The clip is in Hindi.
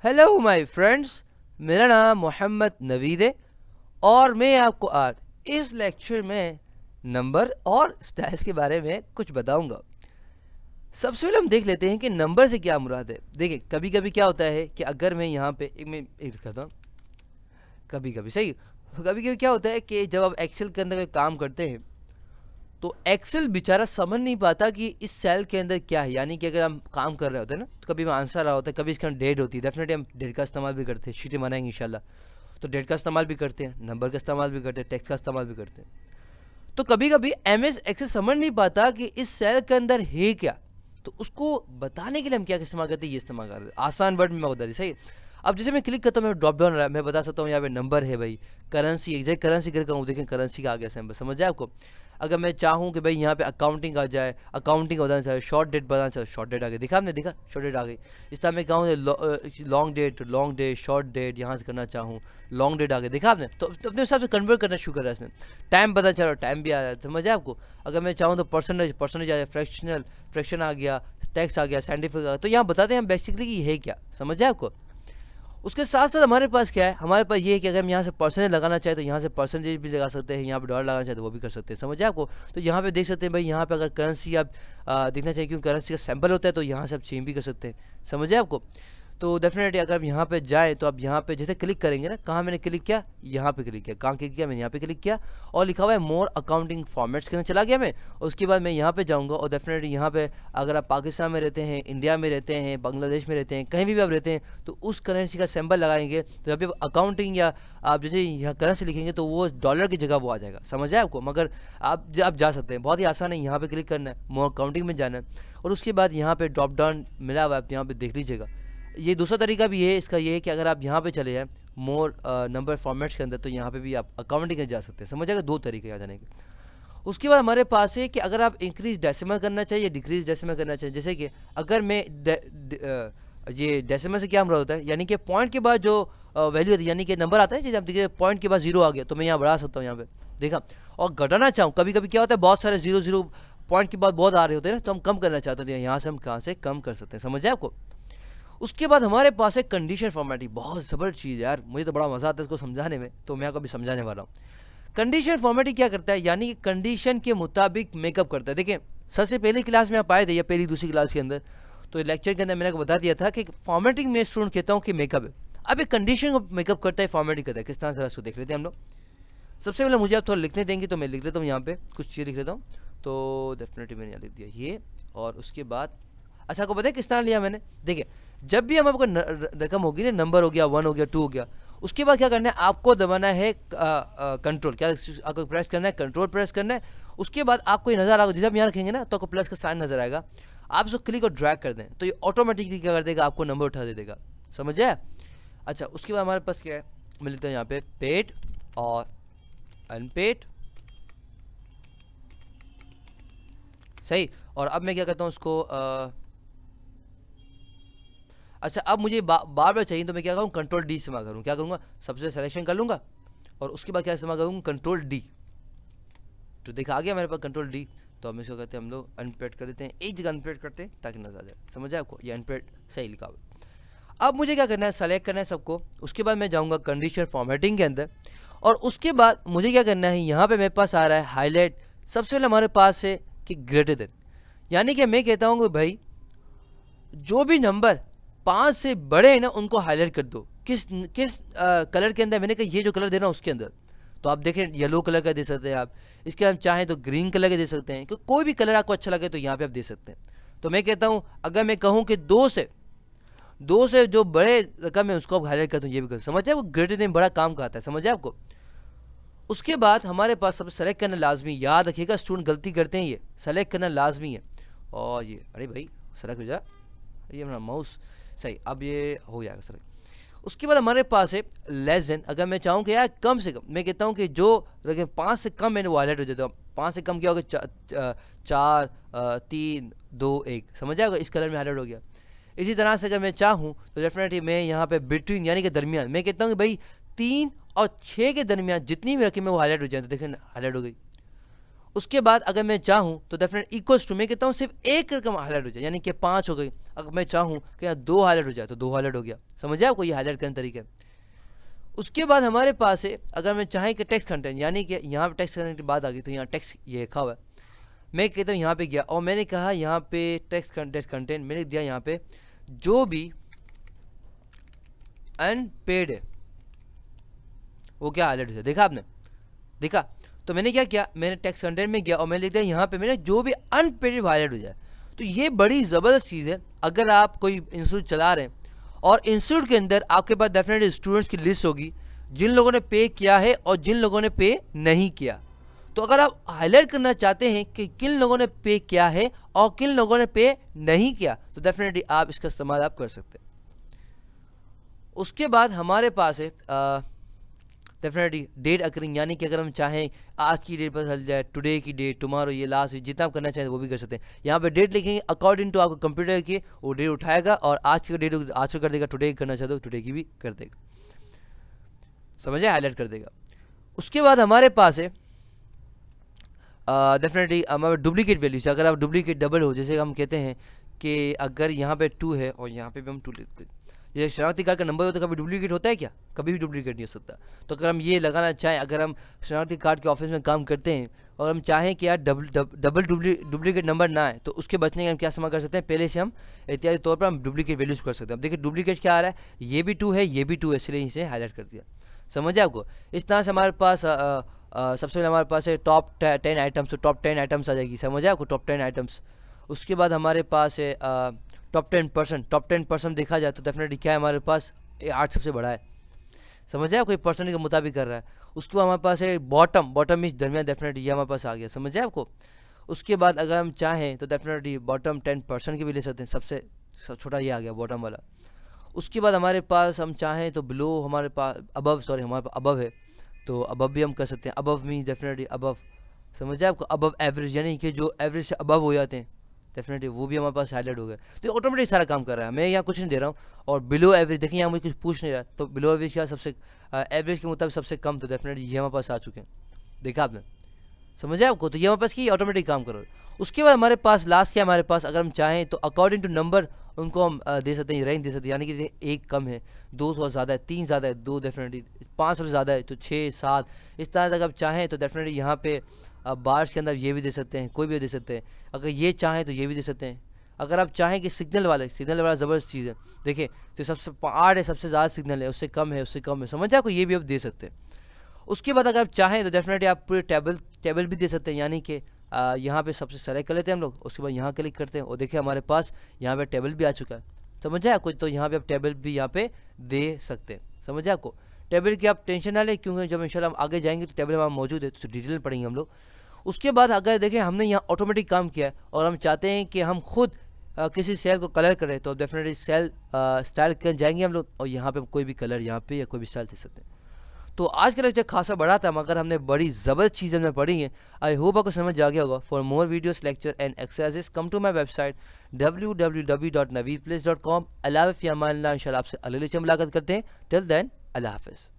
हेलो माय फ्रेंड्स, मेरा नाम मोहम्मद नवीद है और मैं आपको आज इस लेक्चर में नंबर और स्टाइल्स के बारे में कुछ बताऊंगा। सबसे पहले हम देख लेते हैं कि नंबर से क्या मुराद है। देखिए, कभी कभी क्या होता है कि अगर मैं यहाँ पे एक करता हूँ, कभी कभी सही, कभी कभी क्या होता है कि जब आप एक्सेल के अंदर कोई काम करते हैं तो एक्सेल बेचारा समझ नहीं पाता कि इस सेल के अंदर क्या है। यानी कि अगर हम काम कर रहे होते हैं ना, तो कभी आंसर आ रहा होता है, कभी इसके अंदर डेट होती है। डेफिनेटली हम डेट का इस्तेमाल भी करते हैं, शीटें बनाएंगे इंशाल्लाह, तो डेट का इस्तेमाल भी करते हैं, नंबर का इस्तेमाल भी करते हैं, टेक्स्ट का इस्तेमाल भी करते हैं। तो कभी कभी एम एस एक्सेल समझ नहीं पाता कि इस सेल के अंदर है क्या, तो उसको बताने के लिए हम क्या इस्तेमाल करते हैं, ये इस्तेमाल करते हैं। आसान वर्ड में मैं बता दी, सही। अब जैसे मैं क्लिक करता हूँ, मेरा ड्रॉप डाउन रहा है, मैं बता सकता हूँ यहाँ पे नंबर है भाई, करेंसी, एग्जैक्ट करेंसी क्लिक करूँ, देखें करेंसी का आ गया सिंबल, समझ जाए आपको। अगर मैं चाहूँ कि भाई यहाँ पे अकाउंटिंग आ जाए, अकाउंटिंग बताना चाहिए, शॉर्ट डेट बताना चाहिए, शॉर्ट डेट आ गई, देखा आपने, देखा शॉर्ट डेट आ गई। इस तरह मैं कहूँ लॉन्ग डेट शॉर्ट डेट, यहाँ से करना चाहूँ लॉन्ग डेट आ गई, देखा आपने। तो अपने हिसाब से कन्वर्ट करना शुरू करा इसने। टाइम पता चलो, टाइम भी आ रहा है, समझ आए आपको। अगर मैं चाहूँ तो परसेंटेज आ जाए, फ्रैक्शन आ गया, टैक्स आ गया, साइंटिफिक आ गया, तो यहाँ बताते हैं हम बेसिकली कि ये है क्या, समझ आए आपको। उसके साथ साथ हमारे पास क्या है, हमारे पास ये है कि अगर हम यहाँ से परसेंटेज लगाना चाहें तो यहाँ से परसेंटेज भी लगा सकते हैं, यहाँ पे डॉलर लगाना चाहे तो वो भी कर सकते हैं, समझे आपको। तो यहाँ पे देख सकते हैं भाई, यहाँ पे अगर करेंसी आप देखना चाहिए, क्योंकि करेंसी का सैंपल होता है, तो यहाँ से आप चेंज भी कर सकते हैं, समझे आपको। तो डेफिनेटली अगर आप यहाँ पे जाए तो आप यहाँ पे जैसे क्लिक करेंगे ना, कहाँ मैंने क्लिक किया, यहाँ पे क्लिक किया, कहाँ क्लिक किया, मैंने यहाँ पे क्लिक किया और लिखा हुआ है मोर अकाउंटिंग फॉर्मेट्स के अंदर चला गया मैं। और उसके बाद मैं यहाँ पे जाऊँगा और डेफिनेटली यहाँ पे अगर आप पाकिस्तान में रहते हैं, इंडिया में रहते हैं, बांग्लादेश में रहते हैं, कहीं भी आप रहते हैं, तो उस करेंसी का सिंबल लगाएंगे, तो जब भी अकाउंटिंग या आप जैसे यहाँ करेंसी लिखेंगे तो वो डॉलर की जगह वो आ जाएगा, समझ आए आपको। मगर आप जा सकते हैं, बहुत ही आसान है, यहाँ पे क्लिक करना है, मोर अकाउंटिंग में जाना है और उसके बाद यहाँ पे ड्रॉप डाउन मिला हुआ है, आप यहाँ पे देख लीजिएगा। ये दूसरा तरीका भी है इसका, ये है कि अगर आप यहाँ पे चले जाएँ मोर नंबर फॉर्मेट्स के अंदर, तो यहाँ पे भी आप अकाउंटिंग में जा सकते हैं, समझ आएगा। दो तरीके यहाँ जाने के। उसके बाद हमारे पास है कि अगर आप इंक्रीज डेसिमल करना चाहिए, डिक्रीज डेसिमल करना चाहिए। जैसे कि अगर मैं ये डेसिमल से क्या मतलब होता है, यानी कि पॉइंट के बाद जो वैल्यू होती है, यानी कि नंबर आता है, जैसे आप देखिए पॉइंट के बाद जीरो आ गया तो मैं यहाँ बढ़ा सकता हूँ, यहाँ पे देखा। और घटाना चाहूँ, कभी कभी क्या होता है, बहुत सारे जीरो जीरो पॉइंट के बाद बहुत आ रहे होते हैं ना, तो हम कम करना चाहते हैं, यहाँ से हम कहाँ से कम कर सकते हैं, समझ आए आपको। उसके बाद हमारे पास है कंडीशन फॉर्मेटिंग, बहुत ज़बरदस्त चीज़ है यार, मुझे तो बड़ा मज़ा आता है इसको समझाने में, तो मैं आपको अभी समझाने वाला हूँ। कंडीशन फॉर्मेटिंग क्या करता है, यानी कि कंडीशन के मुताबिक मेकअप करता है। देखिए, सबसे पहली क्लास में आप आए थे या पहली दूसरी क्लास के अंदर, तो लेक्चर के अंदर मैंने आपको बता दिया था कि फॉर्मेटिंग में स्टूडेंट कहता हूँ कि मेकअप है। अब एक कंडीशन को मेकअप करता है, फॉर्मेटिंग करता है, किस तरह से उसको देख लेते हैं हम लोग। सबसे पहले मुझे आप थोड़ा लिखने देंगे तो मैं लिख लेता हूँ, यहाँ पे कुछ चीज़ लिख लेता हूँ। तो डेफिनेटली मैंने यहाँ लिख दिया ये, और उसके बाद अच्छा, आपको पता है किस तरह लिया मैंने। देखिए, जब भी हम आपको रकम होगी ना, नंबर हो गया, 1 हो गया, 2 हो गया, उसके बाद क्या करना है, आपको दबाना है कंट्रोल, क्या आपको प्रेस करना है, कंट्रोल प्रेस करना है। उसके बाद आपको ये नजर आएगा, जब आप यहाँ रखेंगे ना तो आपको प्लस का साइन नजर आएगा, आप इसको क्लिक और ड्रैग कर दें तो ये ऑटोमेटिकली क्या कर देगा, आपको नंबर उठा दे देगा, समझ आए। अच्छा, उसके बाद हमारे पास क्या है, मैं लिखता हूँ यहाँ पे पेड और अनपेड, सही। और अब मैं क्या करता हूँ उसको अच्छा, अब मुझे बार बार चाहिए तो मैं क्या करूँ, कंट्रोल डी इस्तेमाल करूँ, क्या करूँगा, सबसे सिलेक्शन कर लूँगा और उसके बाद क्या इस्तेमाल करूँगा, कंट्रोल डी। तो देखा आ गया मेरे पास कंट्रोल डी। तो हम इसको कहते हैं, हम लोग अनपेड कर देते हैं, एक जगह अनपेड करते हैं ताकि नजर आ जाए, समझ आए आपको, ये अनपेड सही लिखा हुआ। अब मुझे क्या करना है, सेलेक्ट करना है सबको। उसके बाद मैं जाऊँगा कंडीशन फॉर्मेटिंग के अंदर और उसके बाद मुझे क्या करना है, यहाँ पे मेरे पास आ रहा है हाईलाइट। सबसे पहले हमारे पास है कि ग्रेटर देन, यानी कि मैं कहता हूँ कि भाई जो भी नंबर 5 से बड़े हैं ना उनको हाईलाइट कर दो। किस किस कलर के अंदर, मैंने कहा ये जो कलर देना उसके अंदर। तो आप देखें येलो कलर का दे सकते हैं आप, इसके हम चाहें तो ग्रीन कलर का दे सकते हैं, कोई भी कलर आपको अच्छा लगे तो यहाँ पे आप दे सकते हैं। तो मैं कहता हूँ, अगर मैं कहूँ कि दो से जो बड़े रकम है उसको आप हाईलाइट करते हो, ये भी कर, समझ जाए वो ग्रेटर देन बड़ा काम का आता है, समझ जाए आपको। उसके बाद हमारे पास सब सेलेक्ट करना लाजमी, याद रखिएगा स्टूडेंट गलती करते हैं, ये सेलेक्ट करना लाजमी है। और ये अरे भाई सेलेक्ट हो जा, ये अपना माउस सही, अब ये हो जाएगा सर। उसके बाद हमारे पास है लेस देन, अगर मैं चाहूँ कि यार कम से कम, मैं कहता हूँ कि जो रकम 5 से कम मैंने वो हाईलाइट हो जाता हूँ। 5 से कम क्या होगा, 4 3 2 1, समझ जाएगा, इस कलर में हाईलाइट हो गया। इसी तरह से अगर मैं चाहूँ तो डेफिनेटली मैं यहाँ पे बिटवीन, यानी कि दरमियान, मैं कहता हूँ कि भाई 3 और 6 के दरमियान जितनी भी रकम है वो हाईलाइट हो जाए, तो देखें हाईलाइट हो गई। उसके बाद अगर मैं चाहूँ तो डेफिनेट इक्वल्स टू, मैं कहता हूँ सिर्फ एक रकम हाईलाइट हो जाए, यानी कि 5 हो गई। अगर मैं चाहूँ कि यहाँ 2 हाईलाइट हो जाए तो 2 हाईलाइट हो गया। समझे आपको ये हाईलाइट करने तरीके। उसके बाद हमारे पास है, अगर मैं चाहें कि टेक्स्ट कंटेंट, यानी कि यहाँ पे टेक्स्ट कंटेंट की बात आ गई तो यहाँ टेक्स्ट ये लिखा हुआ है, मैं कहता हूँ यहाँ पे गया और मैंने कहा यहाँ पे टेक्स्ट कंटेंट मैंने दिया यहाँ पे जो भी अनपेड है वो क्या हाईलाइट हो जाए। देखा आपने, देखा। तो मैंने क्या किया, मैंने टेक्स्ट कंटेंट में गया और मैंने लिख दिया यहाँ पे मैंने जो भी अनपेड हाईलाइट हो जाए। तो ये बड़ी ज़बरदस्त चीज़ है। अगर आप कोई इंस्टीट्यूट चला रहे हैं और इंस्टीट्यूट के अंदर आपके पास डेफिनेटली स्टूडेंट्स की लिस्ट होगी जिन लोगों ने पे किया है और जिन लोगों ने पे नहीं किया। तो अगर आप हाईलाइट करना चाहते हैं कि किन लोगों ने पे किया है और किन लोगों ने पे नहीं किया, तो डेफिनेटली आप इसका इस्तेमाल आप कर सकते हैं। उसके बाद हमारे पास है डेफिनेटली डेट अकरिंग, यानी कि अगर हम चाहें आज की डेट पर चल जाए, टुडे की डेट, टुमारो, ये लास्ट वीक, जितना आप करना चाहें वो भी कर सकते हैं। यहाँ पे डेट लिखेंगे अकॉर्डिंग टू आपको कंप्यूटर की, वो डेट उठाएगा और आज की डेट आज को कर देगा, टुडे की करना चाहते हो टुडे की भी कर देगा। समझे, हाईलाइट कर देगा। उसके बाद हमारे पास है डेफिनेटली हमारे डुप्लीकेट वैल्यूज। अगर आप डुप्लीकेट डबल हो, जैसे हम कहते हैं कि अगर यहाँ पे 2 है और यहाँ पे भी हम 2 लिखते हैं, ये शनाख्ती कार्ड का नंबर होता है, कभी डुप्लीकेट होता है क्या? कभी भी डुप्लीकेट नहीं हो सकता। तो अगर हम ये लगाना चाहें, अगर हम शनाख्ती कार्ड के ऑफिस में काम करते हैं और हम चाहें कि यार डबल डुप्लीकेट नंबर ना आए, तो उसके बचने के हम क्या इस्तेमाल कर सकते हैं, पहले से हम एहतियाती तौर पर हम डुप्लीकेट वैल्यूज कर सकते हैं। अब देखिए डुप्लीकेट क्या आ रहा है, ये भी 2 है, ये भी 2 है, इसलिए इसे हाईलाइट कर दिया। समझे आपको? इस तरह से हमारे पास सबसे पहले हमारे पास है टॉप 10 आइटम्स, तो टॉप 10 आइटम्स आ जाएगी। समझे आपको, टॉप 10 आइटम्स। उसके बाद हमारे पास है टॉप 10%। टॉप 10% देखा जाए तो डेफिनेटली क्या है हमारे पास, 8 सबसे बड़ा है। समझ आए, कोई परसेंट के मुताबिक कर रहा है। उसके बाद हमारे पास है बॉटम मीन्स दरमियान, डेफिनेटली ये हमारे पास आ गया। समझ आए आपको? उसके बाद अगर हम चाहें तो डेफिनेटली बॉटम 10% के भी ले सकते हैं, सबसे छोटा ये आ गया बॉटम वाला। उसके बाद हमारे पास हम चाहें तो बिलो, हमारे पास हमारे पास अबव है, तो अबव भी हम कर सकते हैं। अबव मीन्स डेफिनेटली अबव, समझ आए आपको, अबव एवरेज, यानी कि जो एवरेज से अबव हो जाते हैं डेफिनेटली वो भी हमारे पास हाईलाइट हो गया। तो ये ऑटोमेटिक सारा काम कर रहा है, मैं यहाँ कुछ नहीं दे रहा हूँ। और बिलो एवरेज देखिए, यहाँ मुझे कुछ पूछ नहीं रहा, तो बिलो एवरेज क्या सबसे एवरेज के मुताबिक सबसे कम, तो डेफिनेटली ये हमारे पास आ चुके हैं। देखा आपने, समझे आपको? तो ये हमारे पास की ऑटोमेटिक काम करो। उसके बाद हमारे पास लास्ट क्या है हमारे पास, अगर हम चाहें तो अकॉर्डिंग टू नंबर उनको हम दे सकते हैं, रैंक दे सकते हैं। यानी कि 1 कम है, 2 थोड़ा ज़्यादा है, 3 ज़्यादा है, 2 डेफिनेटली, 5 सबसे ज़्यादा है तो 6 7, इस तरह से अगर आप चाहें तो डेफिनेटली यहाँ पे बार्स के अंदर ये भी दे सकते हैं, कोई भी दे सकते हैं। अगर ये चाहें तो ये भी दे सकते हैं। अगर आप चाहें कि सिग्नल वाला ज़बरदस्त चीज़ है, देखिए तो सबसे 8 है, सबसे ज़्यादा सिग्नल है, उससे कम है, उससे कम है। समझ आपको, ये भी आप दे सकते हैं। उसके बाद अगर आप चाहें तो डेफिनेटली आप पूरे टेबल भी दे सकते हैं, यानी कि यहाँ पे सबसे सेलेक्ट कर लेते हैं हम लोग, उसके बाद यहाँ क्लिक करते हैं और देखिए हमारे पास यहाँ पे टेबल भी आ चुका है। समझ आए आपको? तो यहाँ पे आप टेबल भी यहाँ पे दे सकते हैं। समझ आए आपको? टेबल की आप टेंशन ना लें, क्योंकि जब इंशाल्लाह हम आगे जाएंगे तो टेबल हमारा मौजूद है, तो डिटेल में पढ़ेंगे हम लोग। उसके बाद अगर देखें हमने यहाँ ऑटोमेटिक काम किया है और हम चाहते हैं कि हम खुद किसी सेल को कलर करें, तो डेफिनेटली सेल स्टाइल कर जाएंगे हम लोग और यहाँ पे कोई भी कलर यहाँ पे या कोई भी स्टाइल दे सकते हैं। तो आज का लेक्चर खासा बड़ा था, मगर हमने बड़ी ज़बरदस्त चीज़ें हमने पढ़ी हैं। आई होप आपको समझ आ गया होगा। For more videos, lecture and exercises come to my website www.naveedplace.com। Allah हाफ़िज़, इंशाल्लाह आपसे अगले लेक्चर में मुलाकात करते हैं। टिल देन, अल्लाह हाफ़िज़।